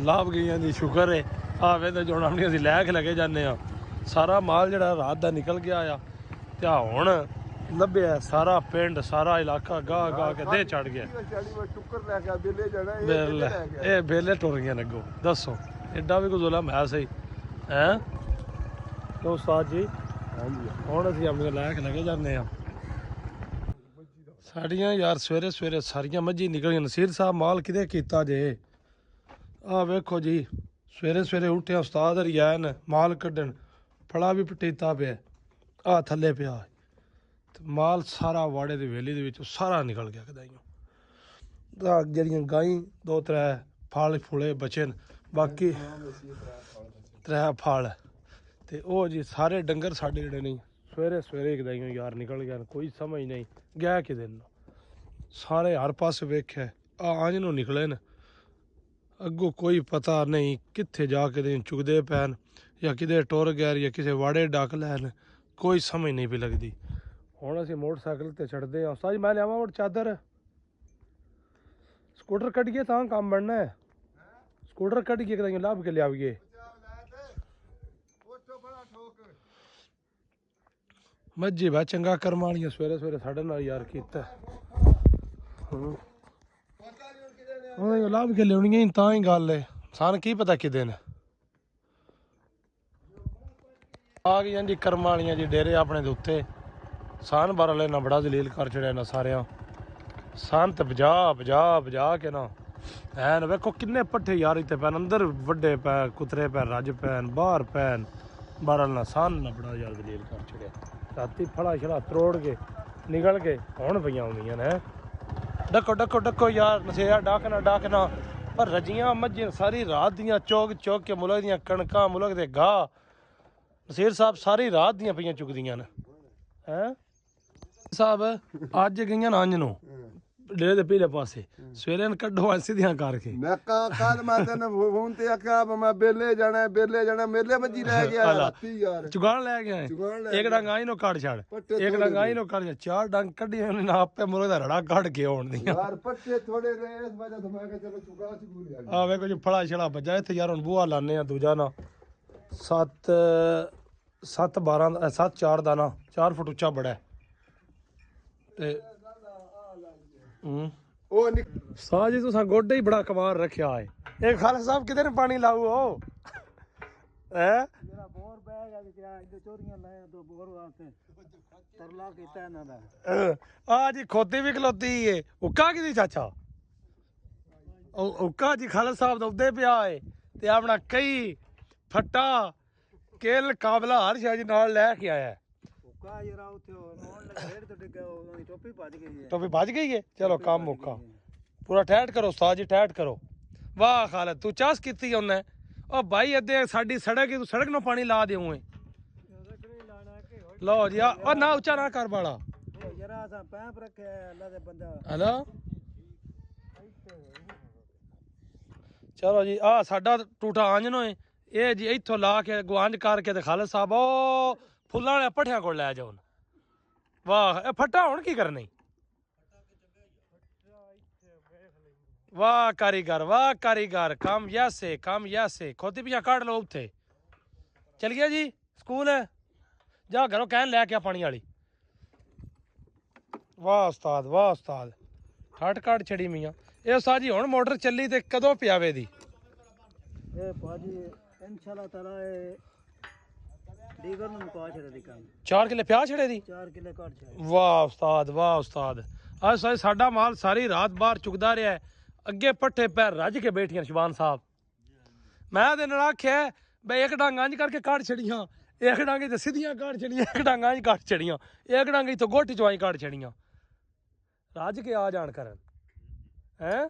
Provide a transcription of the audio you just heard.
लाभ गई जी शुक्र है आवे तो जो हमने असीं लै के लगे जाने सारा माल जड़ा रात का निकल गया आ ते हुण लभ्या सारा पिंड सारा इलाका गाह गाह के दे चढ़ गया ये बेले टुर गए नगो दसो एडा भी कोई जुल्म है सही है क्यों उस्ताद जी हुण असीं अपने लै के लगे जाने साड़ियां यार सवेरे सवेरे सारियां मझी निकलियां नसीर साहब माल किते कीता जे आ वेखो जी सवेरे सवेरे उठे उस्ताद हरी आए न माल कड्ढन फड़ा भी पटीता पे आ थले पिया माल सारा वाड़े की वेली दे सारा निकल गया कदाइयों जड़ियां गाई दो त्रै फल फुले बचे न बाकी त्रै फल ते ओ जी सारे डंगर साढ़े जेह्ड़े नहीं सवेरे सवेरे कदाइयों यार निकल गए कोई समझ नहीं गया कि दिन सारे हर पास वेखे आज नू निकले न अगों कोई पता नहीं कित्थे जाके दिन चुगदे पैन या किधे टुर गए या किसी वाड़े डक लैन कोई समझ नहीं पी लगती हुण असीं मोटरसाइकिल ते चढ़दे आं उस्ताद जी मैं लियावां हुण चादर स्कूटर कड्ढिए तां कम्म बनना है स्कूटर कड्ढिए कदाइयों लाभ के लियाविए मज्जी बा चंगा कर्म वालियां सवेरे सवेरे साढ़े नाल यार कीता लाभ के लियाउणियां तां ही गल है सान की पता कि दिन आ गई जी कर्म वालियां जी डेरे अपने दे उत्ते सान बार वाले ना बड़ा जलील कर छड़िया ना सारिया सान ते बजा बजा बजा के ना ऐन वेखो किन्ने पट्ठे यार इत्ते पैन अंदर वड्डे पै कुतरे पैन रज पैन बाहर पैन बारल ना सान ना बड़ा यार जलील कर छड़िया राती फड़ा छड़ा त्रोड़ के निकल के हुण पईयां आउंदियां ने डको डको डको यार नसेरा डाकना पर रजियां मज्जियां सारी रात दियां चौक चौक के मुल्क दियां कणकां मुल्क दे गाह नसीर साहब सारी रात दियां पईयां चुकदियां न हैं साहब अज गई ना अंज नू डेरे दे पीले पासे सवेरे कड्ढो सीधियां करके मैं कल मैं तेन फोन ते आख्या मैं बेले जाना मेले मजी लै गया राती यार चुगान लै गया एक डंग आई नो काट छड़ एक डंग आई नो काट चार डंग कड्ढी ना आपे मुल्क दा रड़ा कट के होण दियां यार पट्टे थोड़े रहे इस वजह तो मैं चलो चुगा चुगू लिया आ वेखो जी फड़ा छड़ा बजा इत्थे यार हुण बूहा लाने आ दूजा ना 7 12 7 4 दा ना 4 फुट उच्चा बड़ा ते साह जी तुसा गोडे ही बड़ा कमाल रखा है एक खालिद साहब किधर पानी लाऊ हो हैं मेरा बोर बैग है क्या इधर चोरियां लाए दो बोर वास्ते तरला कीता है ना दा आ जी खोती भी खलोती है उक्का की चाचा उक्का जी खालिद साहब दा उदे पिया है ते अपना कई फट्टा केल काबला हर शय जी नाल लै के आया है टोपी भज गई है चलो काम मुक्का पूरा ठहट करो उस्ताद जी ठहट करो वाह खालिद तू चास की उन्हें ओ भाई अद्धे साडी सड़क तू सड़क नो पानी ला देऊं लो जी ओ ना ऊंचा ना कर बाला हेलो चलो जी आ साडा टूटा आंजनो है ये जी इथों ला के गुआंज करके ते खालिद साहब ओ फुल्लां वाले पट्ठियां कोल लै जाओ वाह ए फट्टा हुण की करनी वाह कारीगर काम यसे खोती पिछा काट लो उत्थे चल गया जी स्कूल है जा घरों कहन लै के पानी वाली वाह उस्ताद ठट काट छड़ी मियां ए उस्ताद जी हुण मोटर चली ते कदों पियावे दी ए भाजी इंशाल्लाह ताला दीगर नु मुका छड़े दी काम 4 किले प्या छड़े दी 4 किले काट छड़े वाह उस्ताद आज साडा माल सारी रात बाहर चुकदा रहा है अगे पट्ठे पैर रज के बैठियां शबान साहब मैं ते नाल आख्या बे एक डंग अंज करके काट छड़ियां एक डंग ते सीधियां काट छड़ियां एक डंग अंज काट छड़ियां एक डंग तो गोटी चवाई काट छड़ियां रज के आ जान करन हैं